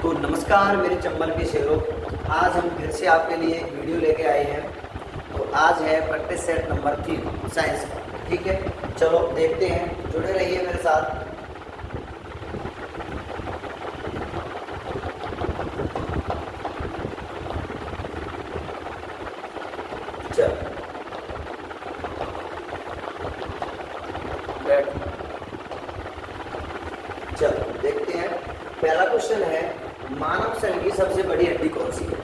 तो नमस्कार मेरे चंबल के शेरों, आज हम फिर से आपके लिए एक वीडियो लेके आए हैं। तो आज है प्रैक्टिस सेट नंबर 3 साइंस का। ठीक है, चलो देखते हैं, जुड़े रहिए मेरे साथ। चलो चलो देखते हैं। पहला क्वेश्चन है, मानव शरीर की सबसे बड़ी हड्डी कौन सी है?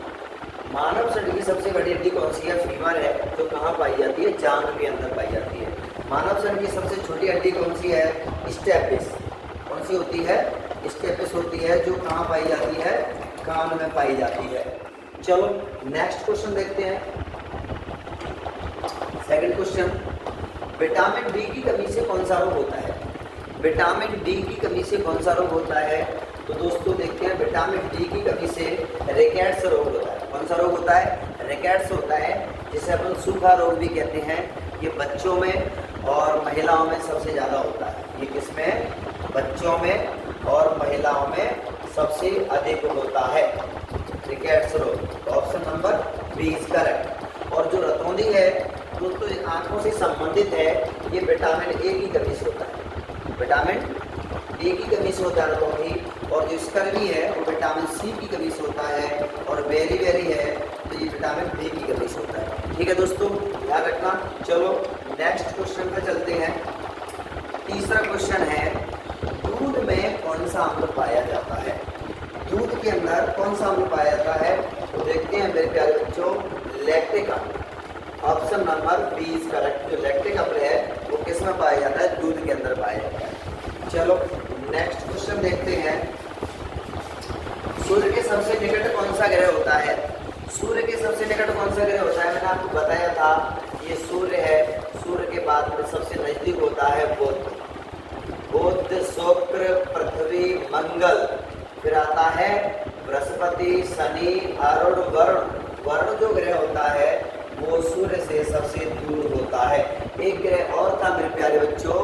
मानव शरीर की सबसे बड़ी हड्डी कौन सी है? फीमर है, जो कहाँ पाई जाती है? जांघ के अंदर पाई जाती है। मानव शरीर की सबसे छोटी हड्डी कौन सी है? स्टेपिस। कौन सी होती है? स्टेपिस होती है, जो कहाँ पाई जाती है? कान में पाई जाती है। चलो नेक्स्ट क्वेश्चन देखते हैं। सेकंड क्वेश्चन, विटामिन डी की कमी से कौन सा रोग होता है? विटामिन डी की कमी से कौन सा रोग होता है? तो दोस्तों देखते हैं, विटामिन डी की कमी से रिकेट्स रोग होता है। कौन सा रोग होता है? रिकेट्स होता है, जिसे अपन सूखा रोग भी कहते हैं। ये बच्चों में और महिलाओं में सबसे ज़्यादा होता है। ये किसमें? बच्चों में और महिलाओं में सबसे अधिक होता है रिकेट्स रोग। तो option number B is correct. और जो रतौंधी है दोस्तों, आंखों से संबंधित है, ये विटामिन ए की कमी से होता है। विटामिन ए की कमी से होता है रतौंधी। और जो स्कर्वी है वो विटामिन सी की कमी से होता है। और बेरी है तो ये विटामिन बी की कमी से होता है। ठीक है दोस्तों, ध्यान रखना। चलो नेक्स्ट क्वेश्चन पे चलते हैं। तीसरा क्वेश्चन है, दूध में कौन सा अम्ल पाया जाता है? दूध के अंदर कौन सा अम्ल पाया जाता है? तो देखते हैं मेरे प्यारे बच्चों, लैक्टिक अम्ल। Option number B is correct. जो लैक्टिक अम्ल है वो किस में पाया जाता है? दूध के अंदर पाया जाता है। चलो नेक्स्ट क्वेश्चन देखते हैं। सूर्य के सबसे निकट कौन सा ग्रह होता है? सूर्य के सबसे निकट कौन सा ग्रह होता है? मैंने आपको बताया था, ये सूर्य है। सूर्य के बाद में सबसे नजदीक होता है बुध। बुध, शुक्र, पृथ्वी, मंगल, फिर आता है बृहस्पति, शनि, अरुण, वरुण। वरुण जो ग्रह होता है वो सूर्य से सबसे दूर होता है। एक ग्रह और था मेरे प्यारे बच्चों,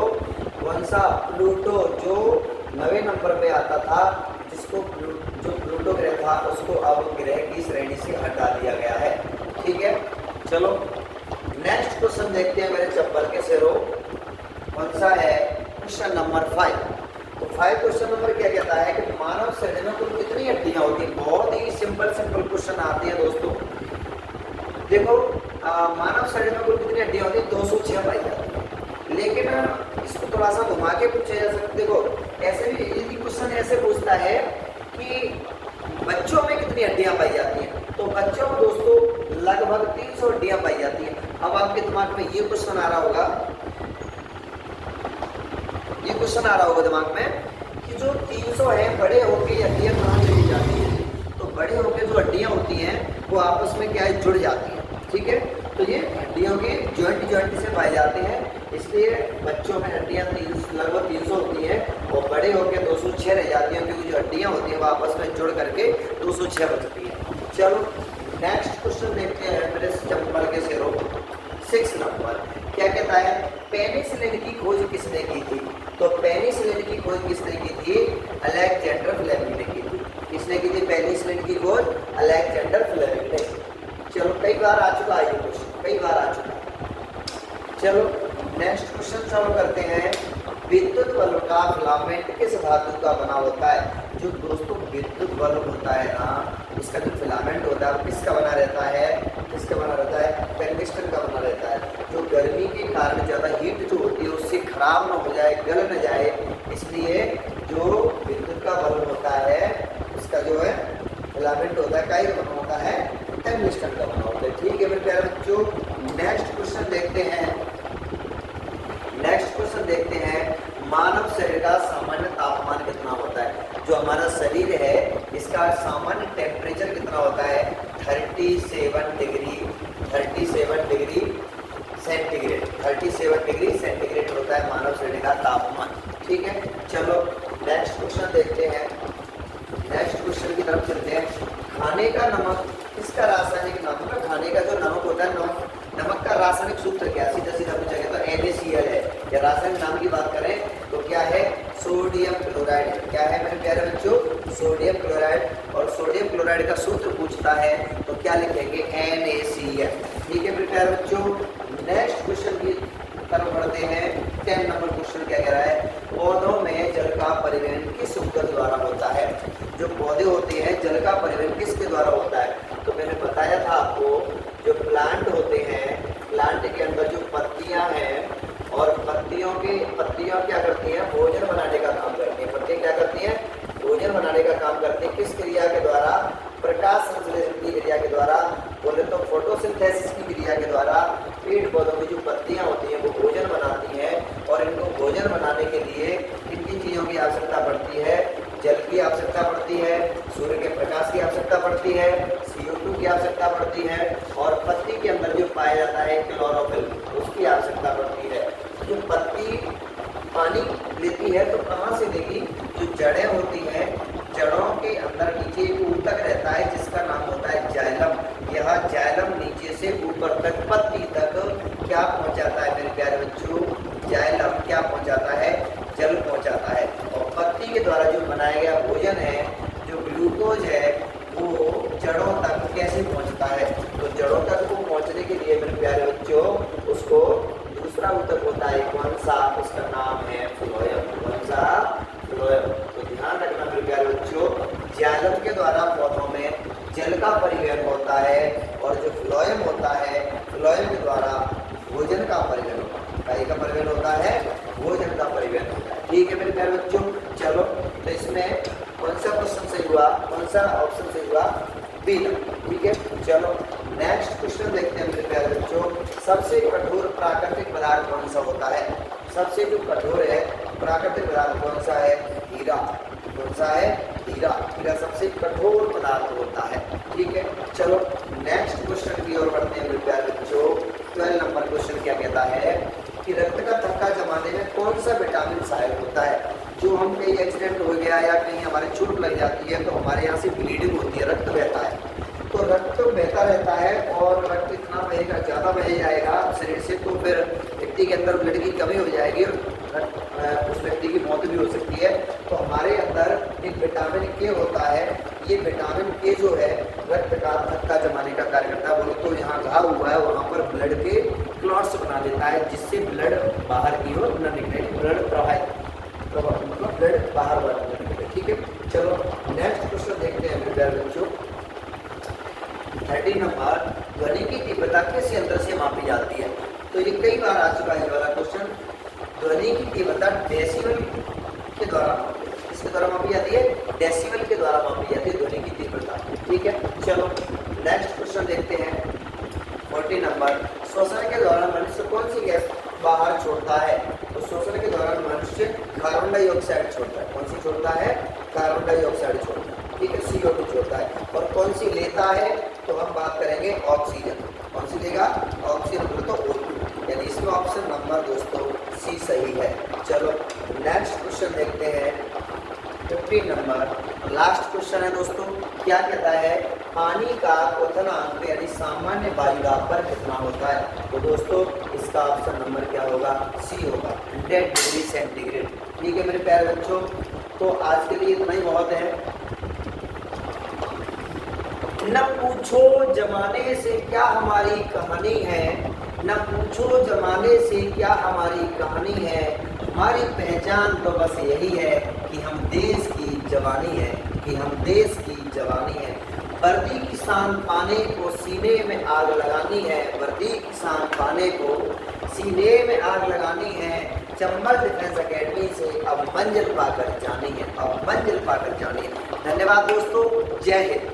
कौन सा? प्लूटो, जो 9वें नंबर पे आता था, जिसको जो प्लूटो ग्रह था उसको अब ग्रह की श्रेणी से हटा दिया गया है। ठीक है, चलो नेक्स्ट क्वेश्चन देखते हैं मेरे चप्पल के शेरों। कौन सा है? Question number 5। तो 5 क्वेश्चन नंबर क्या कहता है कि मानव शरीर में कुल कितनी हड्डियां होती हैं? बहुत ही सिंपल क्वेश्चन आती है दोस्तों। देखो, मानव शरीर में कुल कितनी हड्डियां होती है? 206 पाई जाती है। लेकिन इसको थोड़ा सा घुमा के पूछा जा सकता है। देखो, ऐसे भी यदि क्वेश्चन ऐसे पूछता है कि बच्चों में कितनी हड्डियां पाई जाती हैं, तो बच्चों में दोस्तों लगभग 300 हड्डियां पाई जाती हैं। अब आपके दिमाग में ये क्वेश्चन आ रहा होगा, ये क्वेश्चन आ रहा होगा दिमाग में कि जो 300 है, बड़े होके हड्डियां कहाँ चली जाती हैं? तो बड़े होके जो हड्डियां होती हैं वो आपस में क्या है? जुड़ जाती हैं। ठीक है, तो ये हड्डियों के जॉइंट से पाए जाते हैं, इसलिए बच्चों में हड्डियां लगभग 300 होती हैं और बड़े होकर 206 रह जाती हैं, क्योंकि जो हड्डियां होती हैं वो आपस में जुड़ करके 206 बचती हैं। चलो नेक्स्ट क्वेश्चन देखते हैं मेरे चंबल के शेरों। 6 नंबर क्या कहता है? पेनिसिलिन की खोज किसने की थी? तो पेनिसिलिन की खोज किसने की थी? अलेक्जेंडर फ्लेमिंग ने की थी। किसने की थी पेनिसिलिन की खोज? अलेक्जेंडर फ्लेमिंग ने। चलो कई बार आ चुका है ये क्वेश्चन, कई बार आ चुका है। चलो नेक्स्ट क्वेश्चन चालू करते हैं। विद्युत बल्ब का फिलामेंट किस धातु का बना होता है? जो दोस्तों विद्युत बल्ब होता है ना, इसका जो फिलामेंट होता है वो किसका बना रहता है? किसका बना रहता है? टंगस्टन का बना रहता है। जो गर्मी के कारण ज़्यादा हीट जो होती है उससे खराब ना हो जाए, गल न जाए, इसलिए जो विद्युत का बल्ब होता है उसका जो है फिलामेंट होता है, काई बना होता है? टंगस्टन का बना होता है। ठीक है मेरे प्यारे बच्चों, नेक्स्ट क्वेश्चन देखते हैं। नेक्स्ट क्वेश्चन देखते हैं, मानव शरीर का सामान्य तापमान कितना होता है? जो हमारा शरीर है इसका सामान्य टेम्परेचर कितना होता है? 37 degree, 37 degree centigrade, 37 degree centigrade होता है मानव शरीर का तापमान। ठीक है, चलो नेक्स्ट क्वेश्चन देखते हैं। नेक्स्ट क्वेश्चन की तरफ चलते हैं। खाने का नमक किसका रासायनिक नाम है? खाने का जो नमक होता है, नमक का रासायनिक सूत्र क्या? सीधा सीधा पूछा गया तो NaCl है। या रासायनिक नाम की बात करें तो क्या है? Sodium chloride. क्या है मेरे प्यारे बच्चों? सोडियम क्लोराइड, और सोडियम क्लोराइड का सूत्र पूछता है तो क्या लिखेंगे NaCl। ठीक है मेरे प्यारे बच्चों, नेक्स्ट क्वेश्चन की तरफ बढ़ते हैं। 10 नंबर क्वेश्चन क्या कह रहा है, पौधों में जल का परिवहन किस उपकर द्वारा होता है। जो पौधे होते हैं जल का परिवहन किसके द्वारा होता है, तो मैंने बताया था आपको, जो प्लांट होते हैं, प्लांट के अंदर जो पत्तियां हैं, और पत्तियां क्या करती हैं, भोजन बनाने का काम करती हैं। पत्तियां क्या करती हैं, भोजन बनाने का काम करती हैं। किस क्रिया के द्वारा, प्रकाश संश्लेषण की क्रिया के द्वारा, बोले तो फोटोसिंथेसिस की क्रिया के द्वारा। पेड़ पौधों की जो पत्तियां होती हैं वो भोजन बनाती हैं, और इनको भोजन बनाने के लिए किन किन चीज़ों की आवश्यकता पड़ती है, जल की आवश्यकता पड़ती है, सूर्य के प्रकाश की आवश्यकता पड़ती है, CO2 की आवश्यकता पड़ती है, और पत्ती के अंदर जो पाया जाता है क्लोरोफिल, उसकी आवश्यकता पड़ती है। जो पत्ती पानी लेती है तो कहाँ से लेगी, जो जड़ें होती हैं, जड़ों के अंदर नीचे एक ऊतक रहता है जिसका नाम होता है जाइलम। यह जाइलम नीचे से ऊपर तक पत्ती तक क्या पहुंचाता है मेरे प्यारे बच्चों, जाइलम क्या पहुंचाता है, जल पहुंचाता है। और पत्ती के द्वारा जो बनाया गया भोजन है, जो ग्लूकोज है, वो जड़ों तक कैसे पहुंचता है, तो जड़ों तक को पहुंचने के लिए मेरे प्यारे बच्चों उसको दूसरा ऊतक होता है, कौन सा, उसका नाम है फ्लोएम। कौन सा, फ्लोएम। तो ध्यान रखना मेरे प्यारे बच्चों, जाइलम के द्वारा पौधों में जल का परिवहन होता है, और जो फ्लोएम होता है, फ्लोएम के द्वारा भोजन का परिवहन होता है। काय का परिवहन होता है, भोजन का परिवहन होता है। ठीक है मेरे प्यारे बच्चों, चलो तो इसमें कौन सा क्वेश्चन सही हुआ, कौन सा ऑप्शन सही हुआ, बी। ठीक है, चलो नेक्स्ट क्वेश्चन देखते हैं मेरे प्यारे बच्चों। सबसे कठोर प्राकृतिक पदार्थ कौन सा होता है, सबसे जो कठोर है प्राकृतिक पदार्थ कौन सा है, हीरा। कौन सा है, हीरा। हीरा सबसे कठोर पदार्थ होता है। ठीक है, चलो नेक्स्ट क्वेश्चन की ओर बढ़ते हैं मेरे प्यारे बच्चों। 12 नंबर क्वेश्चन क्या कहता है कि रक्त का थक्का जमाने में कौन सा विटामिन सहायक होता है। जो हम कहीं एक्सीडेंट हो गया या कहीं हमारे चोट लग जाती है तो हमारे यहाँ से ब्लीडिंग होती है, रक्त बहता है, तो रक्त बहता रहता है, और रक्त इतना बहेगा, ज़्यादा बह जाएगा शरीर से, तो फिर व्यक्ति के अंदर ब्लड की कमी हो जाएगी और उस व्यक्ति की मौत भी हो सकती है। तो हमारे अंदर एक विटामिन के होता है, ये विटामिन के जो है रक्त का थक्का जमाने का कार्य करता है। बोले तो यहाँ घाव हुआ है वहाँ पर ब्लड के क्लॉट्स बना देता है, जिससे ब्लड बाहर की ओर न निकले, ब्लड प्रवाहित, मतलब ब्लड बाहर निकले। ठीक है, चलो नेक्स्ट क्वेश्चन देखते हैं मेरे प्यारे बच्चों। 30 नंबर, ध्वनि की तीव्रता किस यंत्र से मापी जाती है। तो ये कई बार आ चुका है वाला क्वेश्चन। ध्वनि की तीव्रता डेसिबल के द्वारा, किसके द्वारा मापी जाती है, डेसिबल के द्वारा मापी जाती है ध्वनि की तीव्रता। ठीक है, चलो नेक्स्ट क्वेश्चन देखते हैं। 40 नंबर, श्वसन के दौरान मनुष्य कौन सी गैस बाहर छोड़ता है। तो श्वसन के दौरान मनुष्य कार्बन डाइऑक्साइड छोड़ता है। कौन सी छोड़ता है, कार्बन डाइऑक्साइड छोड़ता है। ठीक है, CO2 छोड़ता है। और कौन सी लेता है, तो हम बात करेंगे ऑक्सीजन। कौन सी लेगा, ऑक्सीजन, बोले तो O2, यानी इसमें ऑप्शन नंबर दोस्तों सी सही है। चलो नेक्स्ट क्वेश्चन देखते हैं। 15 नंबर, लास्ट क्वेश्चन है दोस्तों। क्या कहता है, पानी का क्वथनांक यानी सामान्य वायु दाब पर कितना होता है। तो दोस्तों इसका ऑप्शन नंबर क्या होगा, सी होगा, 100 डिग्री सेंटीग्रेड। ठीक है मेरे प्यारे बच्चों, तो आज के लिए इतना ही बहुत है। न पूछो जमाने से क्या हमारी कहानी है, न पूछो जमाने से क्या हमारी कहानी है, हमारी पहचान तो बस यही है कि हम देश की जवानी है, कि हम देश की जवानी है। वर्दी की शान पाने को सीने में आग लगानी है, वर्दी की शान पाने को सीने में आग लगानी है। चंबल डिफेंस एकेडमी से अब मंजिल पाकर जानी है, अब मंजिल पाकर जानी है। धन्यवाद दोस्तों, जय हिंद।